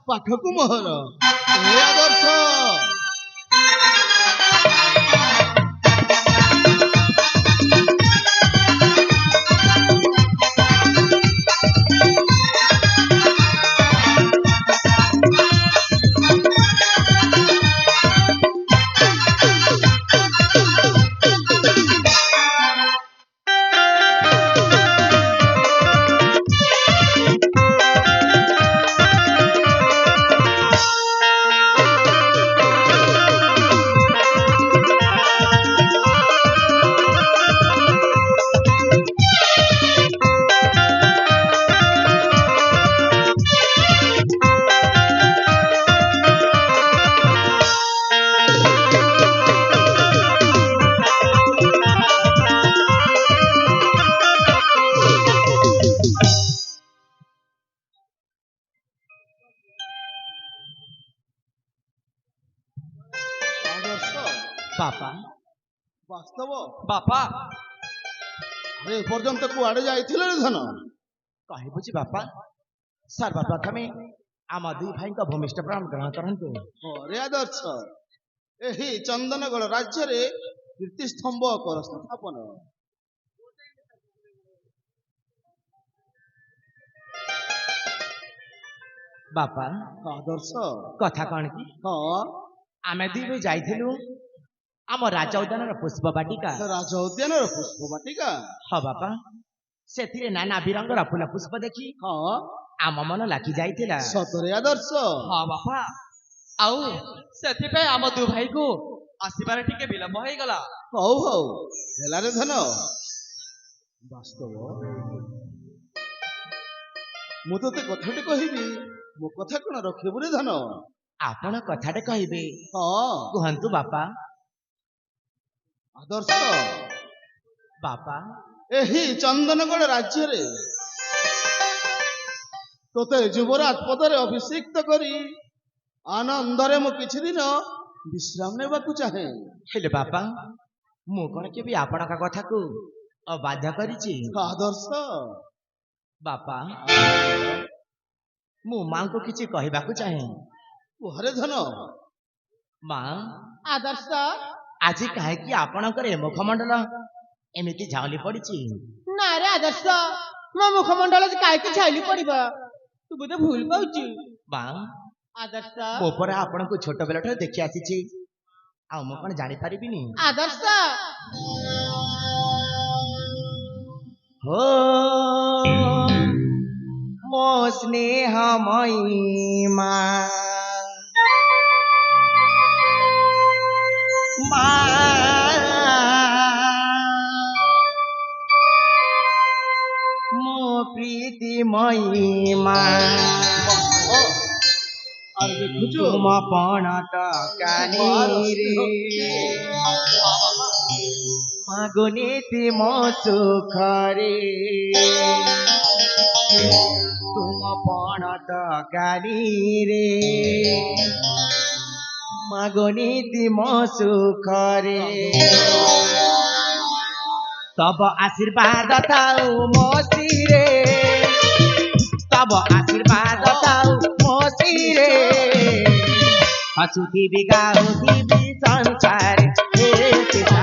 ପାଠକୁ ମୋହର ଏ ଆଦର୍ଶ बापा ବାସ୍ତବ बापा ଏ ପର୍ଯ୍ୟନ୍ତ କୁଆଡେ ଯାଇଥିଲେ ରେ ଧନ କହିବୁଛି ବାପା ସର୍ବପ୍ରଥମେ ଆମ ଦୁଇ ଭାଇଙ୍କ ଭୂମିଷ୍ଠ ପ୍ରାଣ ଗ୍ରହଣ କରନ୍ତୁ। ରେ ଆଦର୍ଶ ଏହି ଚନ୍ଦନଗଡ଼ ରାଜ୍ୟରେ କୀର୍ତ୍ତିସ୍ତମ୍ଭ କର ସ୍ଥାପନ। ବାପା ଆଦର୍ଶ କଥା କଣ କି ହଁ ଆମେ ଦୁଇ ଭାଇ ଯାଇଥିଲୁ ଆମ ରାଜା ଉଦ୍ୟାନର ପୁଷ୍ପ ବାଟିକା। ରାଜ ଉଦ୍ୟାନର ପୁଷ୍ପ ବାଟିକା ହଁ ବାପା ସେଥିରେ ନାନା ବିରଙ୍ଗର ଫୁଲ ପୁଷ୍ପ ଦେଖି ହଁ ଆମ ମନ ଲାଖି ଯାଇଥିଲା। ସତରେ ଆଦର୍ଶ ହଁ ବାପା ଆଉ ସେଥିପାଇଁ ଆମ ଦୁଇ ଭାଇକୁ ଆସିବାରେ ଟିକେ ବିଳମ୍ବ ହେଇଗଲା। ହଉ ହଉ ହେଲା ରେ ଧନ ବାସ୍ତବ ମୁଁ ତତେ କଥାଟେ କହିବି ମୋ କଥା କଣ ରଖିବୁ ରେ ଧନ ଆପଣ କଥାଟେ କହିବେ ହଁ କୁହନ୍ତୁ ବାପା। ଆଦର୍ଶ ବାପା ଏହି ଚନ୍ଦନଗଡ଼ ରାଜ୍ୟରେ ତୋତେ ଯୁବରାଜ ପଦରେ ଅଭିଷିକ୍ତ କରି ଆନନ୍ଦରେ ମୁଁ କିଛି ଦିନ ବିଶ୍ରାମ ନେବାକୁ ଚାହେଁ। ହେଲେ ବାପା ମୁଁ କଣ କେବେ ଆପଣଙ୍କ କଥାକୁ ଅବାଧ୍ୟ କରିଛି? ଆଦର୍ଶ ବାପା ମୁଁ ମାଙ୍କୁ କିଛି କହିବାକୁ ଚାହେଁ। କୁହରେ ଧନ ମା ଆଦର୍ଶ ଆଜି କାହିଁକି ଆପଣଙ୍କର ଏ ମୁଖମଣ୍ଡଳ ଏମିତି ଝାଉଁଲି ପଡିଛି? ନା ରେ ଆଦର୍ଶ ମୋ ମୁଖମଣ୍ଡଳ କାହିଁକି ଛାଇଲି ପଡିବ ତୁ ବୋଧେ ଭୁଲ କହୁଛୁ। ମା ଆଦର୍ଶ ମୋ ପରେ ଆପଣଙ୍କୁ ଛୋଟ ବେଳଠାରୁ ଦେଖି ଆସିଛି ଆଉ ମୁଁ କଣ ଜାଣିପାରିବିନି? ଆଦର୍ଶ हो ମୋ ସ୍ନେହମୟୀ ମା ମା ମୋ ପ୍ରୀତିମୟୀ ମା আর দেখুଛୁ ତୁମ ପଣ ତକାନିରେ ମାଗୁନିତି ମୋ ସୁଖରେ ତୁମ ପଣ ତକାନିରେ ମାଗୁନିତି ମୋ ସୁଖରେ ତବ ଆଶୀର୍ବାଦ ଥାଉ ମୋ ଶିରେ ତବ ଆଶୀର୍ବାଦ ଥାଉ ମୋ ଶିରେ ହସୁଥିବି ଗାଉଥିବି ସଂସାରେ ହେ ପିତା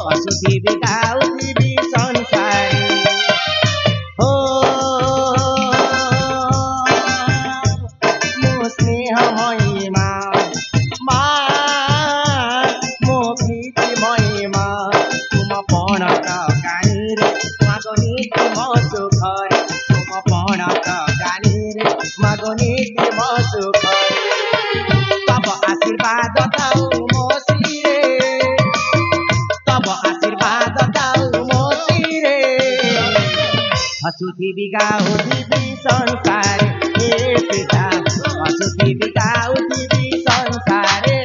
ହସୁଥିବି ଗାଉଥିବି ସଂସାରେ ଓ ମୋ ସ୍ନେହମୟୀ ମା ମା ମୋ ପ୍ରୀତିମୟୀ ମା ତୁମ ପଣ ତକାନିରେ ମାଗନିତି ମୋ ସୁଖରେ ତୁମ ପଣ ତକାନିରେ ମାଗନିତି ମୋ ସୁଖରେ तब आशीर्वाद दाऊ मो सिरे तब आशीर्वाद दाऊ मो सिरे हसुथिबी गाउथिबी संसारे हे पिता हसुथिबी गाउथिबी संसारे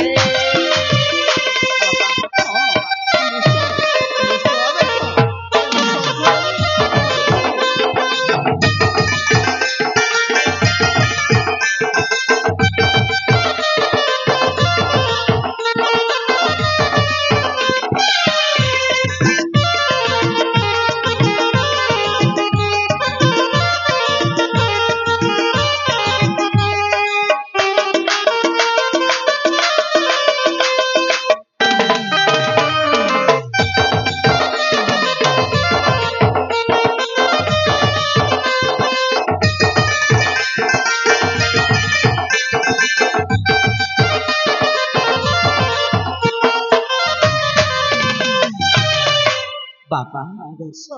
ଆଦର୍ଶ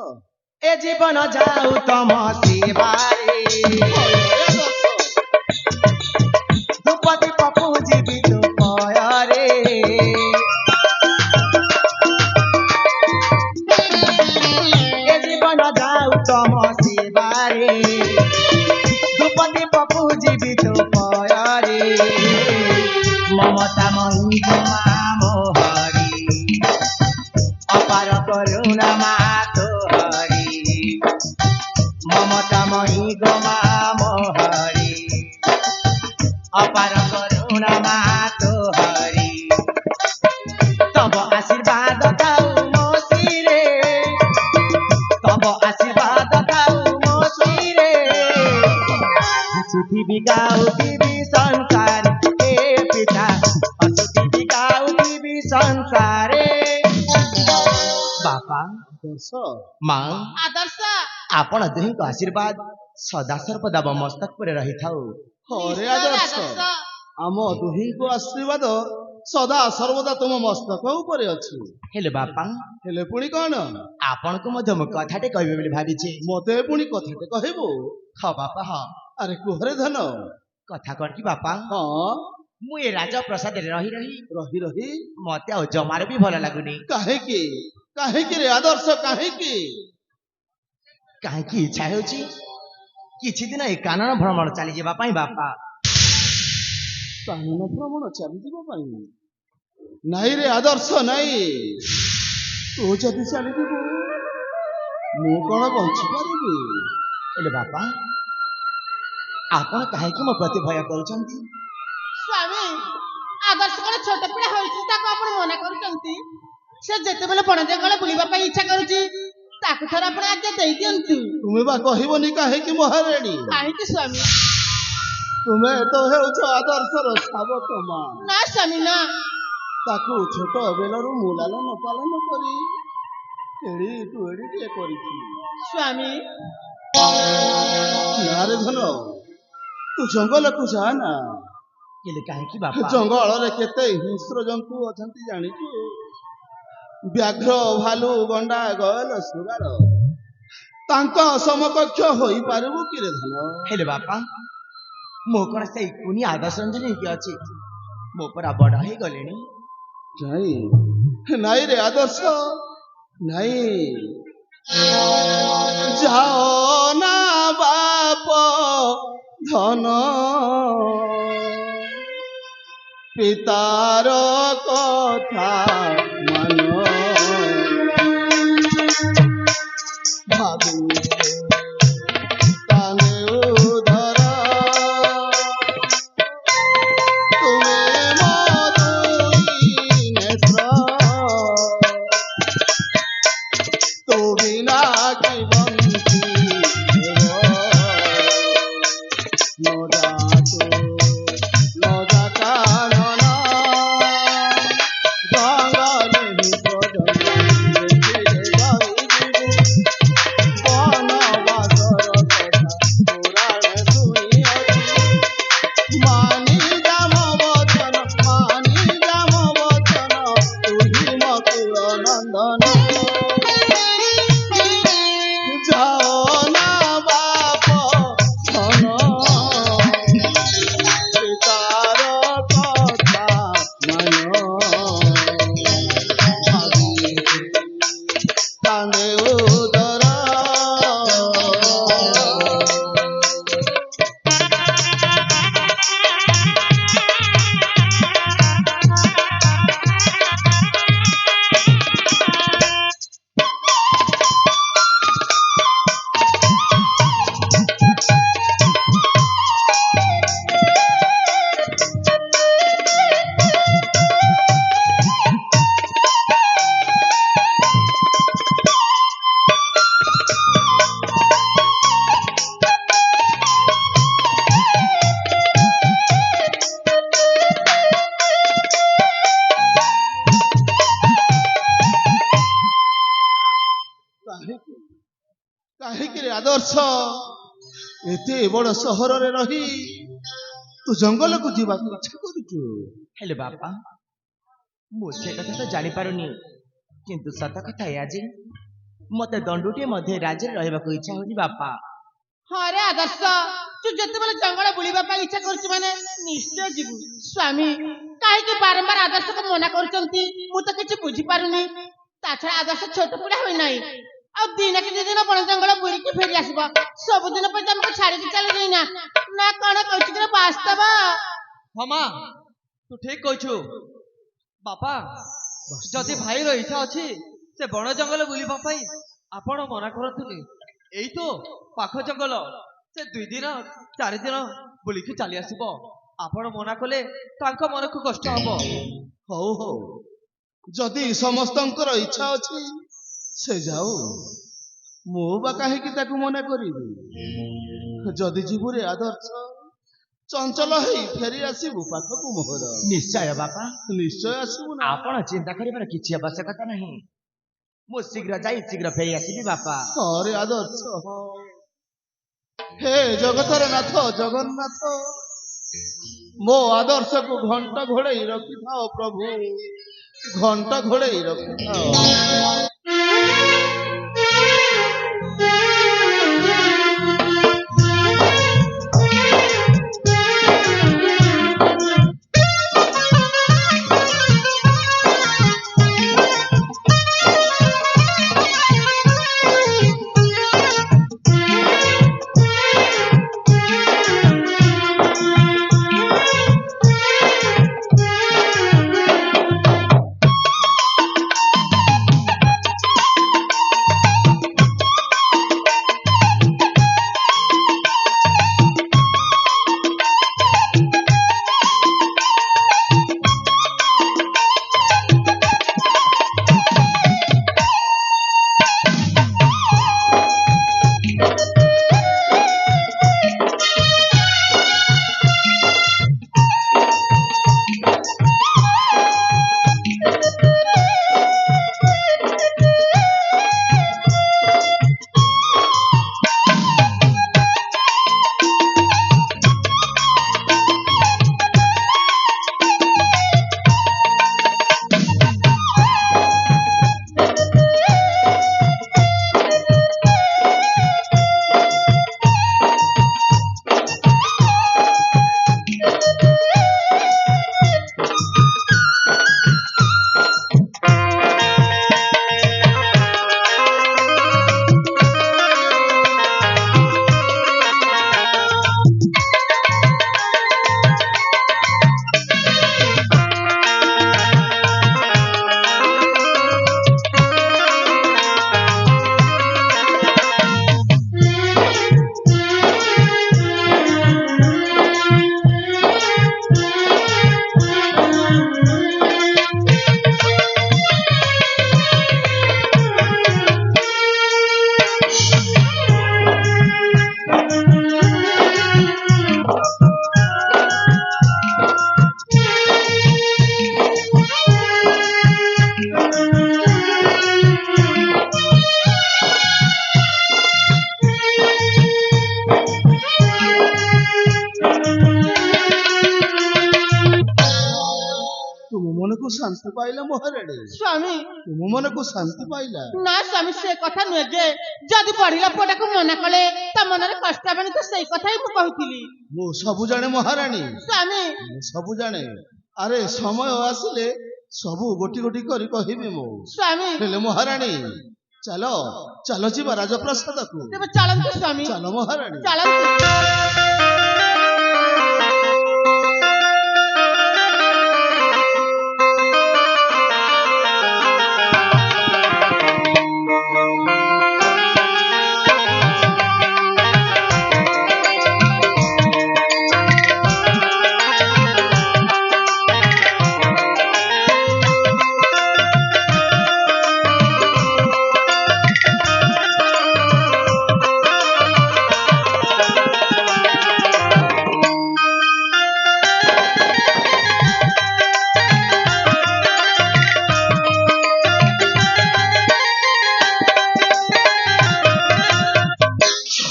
ଏ ଜୀବନ ଯାଉ ତମ ସେବାରେ ଆଦର୍ଶ ଧୂପତି ପପୁ ଯିବି ତୁ ପୟରେ ଏ ଜୀବନ ଯାଉ ତମ ସେବାରେ ଧୂପତି ପପୁ ଯିବି ତୁ ପୟରେ ମମତା ମହି ମା ମୋହରି অপার করুণা মা তোহারি মমতাময়ী গো মা মোহরি অপার করুণা মা তোহারি তব আশীর্বাদ দাও মো শিরে তব আশীর্বাদ দাও মো শিরে সুখী বিগাও দিবি সংসার এ পিতা অসুখী বিগাও দিবি সংসারে ବାପା ଆଦର୍ଶ ମା ଆଦର୍ଶ ଆପଣ ଦୁହିଁଙ୍କ ଆଶୀର୍ବାଦ ସଦା ସର୍ବଦା ମୋ ମସ୍ତକ ଉପରେ ରହିଥାଉ ହରେ ନିଶ୍ଚୟ ଆଦର୍ଶ ଆଦର୍ଶ। ଆମ ଦୁହିଁଙ୍କ ଆଶୀର୍ବାଦ ସଦା ସର୍ବଦା ତୁମ ମସ୍ତକ ଉପରେ ଅଛି। ହେଲେ ବାପା ହେଲେ ପୁଣି କଣ ଆପଣଙ୍କୁ ମଧ୍ୟ ମୁଁ କଥାଟେ କହିବି ବୋଲି ଭାବିଛି ମତେ ପୁଣି କଥାଟେ କହିବୁ? ହଁ ବାପା ହଁ ଆରେ କୁହରେ ଧନ। କଥା କଣ କି ବାପା ହଁ ମୁଁ ଏ ରାଜପ୍ରସାଦରେ ରହି ରହି ରହି ରହି ମତେ ଆଉ ଜମାରୁ ବି ଭଲ ଲାଗୁନି କାହିଁକି କାହିଁକି ରେ ଆଦର୍ଶ କାହିଁକି? କାହିଁକି ଇଚ୍ଛା ହେଉଛି କିଛି ଦିନ ଏ କାନନ ଭ୍ରମଣ ଚାଲିଯିବା ପାଇଁ ବାପା କାନନ ଭ୍ରମଣ ଚାଲିଯିବା ପାଇଁ? ନାଇଁ ରେ ଆଦର୍ଶ ନାଇଁ, ତୁ ଯଦି ଚାଲିଯିବୁ ମୁଁ କଣ ବଞ୍ଚିପାରିବି? ହେଲେ ବାପା ଆପଣ କାହିଁକି ମୋ ପ୍ରତି ଭୟ କରୁଛନ୍ତି? ସ୍ୱାମୀ ଆଦର୍ଶ କଣ ଛୋଟ ପିଲା ହୋଇଛି ତାକୁ ଆପଣ ମନା କରୁଛନ୍ତି? ସେ ଯେତେବେଳେ ବଣ ଜଙ୍ଗଲ ବୁଲିବା ପାଇଁ ଇଚ୍ଛା କରୁଛି ତାକୁ ଥରେ ଆପଣ ଆଜ୍ଞା ଦେଇଦିଅନ୍ତୁ। ତୁମେ ବା କହିବନି କାହିଁକି ମହାରାଣୀ? କାହିଁକି ସ୍ୱାମୀ? ତୁମେ ତ ହେଉଛ ଆଦର୍ଶର ଶାବକ ମା। ନା ସ୍ୱାମୀ ନା, ତାକୁ ଛୋଟ ବେଳରୁ ମୁଁ ଲାଲନ ପାଳନ କରି ଏଡି ତୁ ଏଡିଟିଏ କରିଛି। ସ୍ୱାମୀ ନାରେ ଧନ, ତୁ ଜଙ୍ଗଲକୁ ଯା ନା। ହେଲେ କାହିଁକି ବାପା ଜଙ୍ଗଲରେ କେତେ ହିଂସ୍ର ଜନ୍ତୁ ଅଛନ୍ତି ଜାଣିଛୁ? ବ୍ୟାଘ୍ର, ଭାଲୁ, ଗଣ୍ଡା, ଗୟଲ, ଶୃଗାଳ, ତାଙ୍କ ସମକକ୍ଷ ହୋଇପାରିବୁ କିରେ ଧନ? ହେଲେ ବାପା ମୁଁ କଣ ସେଇ କୁନି ଆଦର୍ଶ ରଞ୍ଜନ ହେଇକି ଅଛି? ମୋ ପରା ବଡ ହେଇଗଲେଣି। ନାଇଁ ନାଇଁ ରେ ଆଦର୍ଶ ନାଇଁ, ଯାଅ ନା ବାପ ଧନ, ପିତାର କଥା ମାନ, ଭାବିଲେ କାନେ ଉଦର, ତୁମେ ମୋ ଦୁଇ ନେତ୍ର, ତୁ ବିନା କି ବଂଶୀ ନ ଯାତୁ ନ ଯାତା ନନ, ଜଙ୍ଗଲେ ଦେଖିଲେ ରହିଯିବୁ ବନବାସର କଥା ପୁରାଣ ଶୁଣିଅଛି। ମାନି ଯାମ ବଚନ, ମାନି ଯାମ ବଚନ, ତୁହି ମକୁଳ ନନ୍ଦନ, ଯାଅ ନା ବାପ ଧନ, ପିତାର କଥା ମାନ, ଭାବିଲେ କାନ୍ଦେ ଉଦର। କାହିଁକି କାହିଁକି ରେ ଆଦର୍ଶ ଏତେ ବଡ ସହରରେ ରହି ତୁ ଜଙ୍ଗଲକୁ ଯିବାକୁ ଇଚ୍ଛା କରୁଛୁ? ହେଲେ ବାପା ମୁଁ ସେ କଥା ତ ଜାଣିପାରୁନି, କିନ୍ତୁ ସତ କଥା ଏୟା ଯେ ମତେ ଦଣ୍ଡୁଟିଏ ମଧ୍ୟ ରାଜ୍ୟରେ ରହିବାକୁ ଇଚ୍ଛା ହଉଛି ବାପା। ହଁ ରେ ଆଦର୍ଶ, ତୁ ଯେତେବେଳେ ଜଙ୍ଗଲ ବୁଲିବା ପାଇଁ ଇଚ୍ଛା କରୁଛୁ ମାନେ ନିଶ୍ଚୟ ଯିବୁ। ସ୍ୱାମୀ କାହିଁକି ବାରମ୍ବାର ଆଦର୍ଶକୁ ମନା କରୁଛନ୍ତି ମୁଁ ତ କିଛି ବୁଝିପାରୁନି। ତା ଛଡା ଆଦର୍ଶ ଛୋଟ ପିଲା ହୋଇନାହିଁ, ଆଉ ଦିନ କି ଦି ଦିନ ବଣ ଜଙ୍ଗଲ ବୁଲିକି ଫେରି ଆସିବ। ସବୁଦିନ ପାଇଁ ତମକୁ ଛାଡିକି ଚାଲି ଯାଇନା ନା କଣ କହୁଛୁ କି ବାସ୍ତବ? ହଁ ମା, ତୁ ଠିକ କହିଛୁ। ବାପା, ଯଦି ଭାଇର ଇଚ୍ଛା ଅଛି ସେ ବଣ ଜଙ୍ଗଲ ବୁଲିବା ପାଇଁ, ଆପଣ ମନା କରନ୍ତୁନି। ଏଇ ତ ପାଖ ଜଙ୍ଗଲ, ସେ 2 ଦିନ 4 ଦିନ ବୁଲିକି ଚାଲି ଆସିବ। ଆପଣ ମନା କଲେ ତାଙ୍କ ମନକୁ କଷ୍ଟ ହବ। ହଉ ହଉ, ଯଦି ସମସ୍ତଙ୍କର ଇଚ୍ଛା ଅଛି ସେ ଯାଉ, ମୁଁ ବା କାହିଁକି ତାକୁ ମନା କରିବି। ଯଦି ଯିବୁ ରେ ଆଦର୍ଶ, ଚଞ୍ଚଲ ହେଇ ଫେରି ଆସିବୁ ପାଖକୁ ମୋହର। ନିଶ୍ଚୟ ବାପା, ନିଶ୍ଚୟ ଆସିବୁ ନା। ଆପଣ ଚିନ୍ତା କରିବାର କିଛି ଆବଶ୍ୟକତା ନାହିଁ। ମୁଁ ଶୀଘ୍ର ଯାଇ ଶୀଘ୍ର ଫେରି ଆସିବି ବାପା। ହରେ ଆଦର୍ଶ, ହେ ଜଗତର ନାଥ ଜଗନ୍ନାଥ, ମୋ ଆଦର୍ଶକୁ ଘଣ୍ଟ ଘୋଡେଇ ରଖିଥାଅ ପ୍ରଭୁ, ଘଣ୍ଟ ଘୋଡେଇ ରଖିଥାଅ। ମନକୁ ଶାନ୍ତି ପାଇଲା ମହାରାଣୀ? ସ୍ୱାମୀ ତୁମ ମନକୁ ଶାନ୍ତି ପାଇଲା? ନା ସ୍ୱାମୀ, ସେ କଥା ନୁହେଁ ଯେ ଯଦି ପଢିଲା ପୁଅଟାକୁ ମନା କଲେ ତା ମନରେ କଷ୍ଟ ହେବନି, ତ ସେଇ କଥା ହିଁ ମୁଁ କହୁଥିଲି। ମୁଁ ସବୁ ଜାଣେ ମହାରାଣୀ, ସ୍ୱାମୀ ମୁଁ ସବୁ ଜାଣେ। ଆରେ ସମୟ ଆସିଲେ ସବୁ ଗୋଟି ଗୋଟି କରି କହିବି ମୁଁ। ସ୍ୱାମୀ ହେଲେ ମହାରାଣୀ, ଚାଲ ଚାଲ ଯିବା ରାଜପ୍ରାସାଦକୁ। ତେବେ ଚାଲନ୍ତୁ ସ୍ୱାମୀ, ଚାଲ ମହାରାଣୀ। ଚାଲନ୍ତୁ।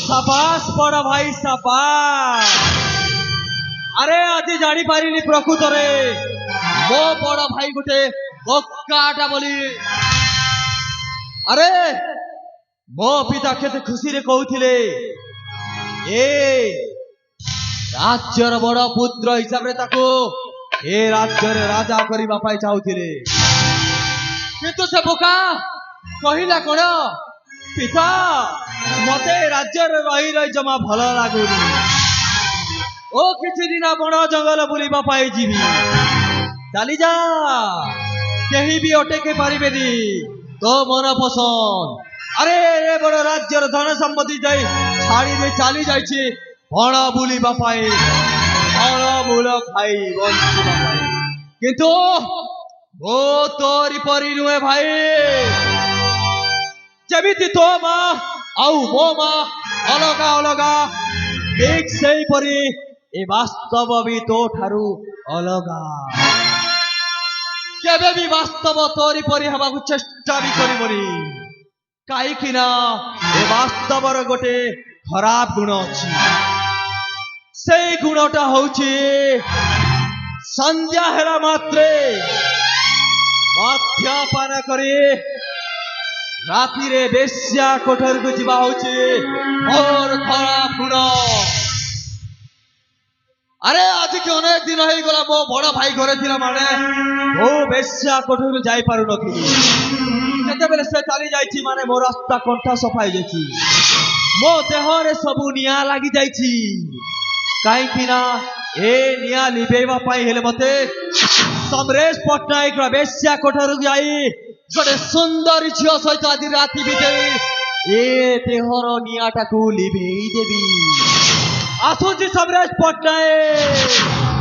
ସାବାସ୍ ବଡ଼ ଭାଇ ସାବାସ୍। ଆରେ ଆଜି ଜାଣିପାରିଲି ପ୍ରକୃତରେ ମୋ ବଡ଼ ଭାଇ ଗୋଟେ ବୋକାଟା ବୋଲି। ଆରେ ମୋ ପିତା କେତେ ଖୁସିରେ କହୁଥିଲେ ଏ ରାଜ୍ୟର ବଡ ପୁତ୍ର ହିସାବରେ ତାକୁ ଏ ରାଜ୍ୟରେ ରାଜା କରିବା ପାଇଁ ଚାହୁଁଥିଲେ, କିନ୍ତୁ ସେ ବୋକା କହିଲା କଣ, ପିତା ମତେ ରାଜ୍ୟରେ ରହି ରହି ଜମା ଭଲ ଲାଗୁନି, ଓ କିଛି ଦିନ ବଣ ଜଙ୍ଗଲ ବୁଲିବା ପାଇଁ ଯିବି, ଚାଲି ଯା, କେହି ବି ଅଟକେଇ ପାରିବେନି, ତୋ ମନ ପସନ୍ଦ। ଆରେ ଏ ବଡ ରାଜ୍ୟର ଧନ ସମ୍ପତ୍ତି ଯାଇ ଛାଡ଼ି ଦେଇ ଚାଲି ଯାଇଛି ବଣ ବୁଲିବା ପାଇଁ, ଫଳମୂଳ ଖାଇ ବଞ୍ଚିବା ପାଇଁ, କିନ୍ତୁ ଓ ତୋରି ପରି ନୁହେଁ ଭାଇ, ଯେମିତି ତୋ ମା ଆଉ ମୋ ମା ଅଲଗା ଅଲଗା, ଠିକ୍ ସେଇପରି ଏ ବାସ୍ତବ ବି ତୋ ଠାରୁ ଅଲଗା, କେବେ ବି ବାସ୍ତବ ତୋରି ପରି ହେବାକୁ ଚେଷ୍ଟା ବି କରିବନି, କାହିଁକି ନା ଏ ବାସ୍ତବର ଗୋଟେ ଖରାପ ଗୁଣ ଅଛି, ସେଇ ଗୁଣଟା ହଉଛି ସନ୍ଧ୍ୟା ହେଲା ମାତ୍ରେ ମଦ୍ୟପାନ କରି ରାତିରେ ବେଶ୍ୟା କୋଠରୀକୁ ଯିବା ହଉଛି ମୋର ଖରାପ ଗୁଣ। ଆରେ ଆଜିକି ଅନେକ ଦିନ ହେଇଗଲା ମୋ ବଡ ଭାଇ ଘରେ ଥିଲା ମାନେ ମୁଁ ବେଶ୍ୟା କୋଠରୀକୁ ଯାଇପାରୁନଥିଲି, ଯେତେବେଳେ ସେ ଚାଲି ଯାଇଛି ମାନେ ମୋ ରାସ୍ତା କଣ୍ଟା ସଫା ହେଇଯାଇଛି, ମୋ ଦେହରେ ସବୁ ନିଆଁ ଲାଗି ଯାଇଛି, କାହିଁକି ନା ଏ ନିଆଁ ଲିଭେଇବା ପାଇଁ ହେଲେ ମତେ ସମରେଶ ପଟ୍ଟନାୟକର ବେଶ୍ୟା କୋଠରୀକୁ ଯାଇ ଗୋଟେ ସୁନ୍ଦରୀ ଝିଅ ସହିତ ଆଜି ରାତି ବିତେଇ ଏ ଦେହର ନିଆଁଟାକୁ ଲିଭେଇ ଦେବି। ଆସୁଛି ସମରେଶ ପଟ୍ଟନାୟକ।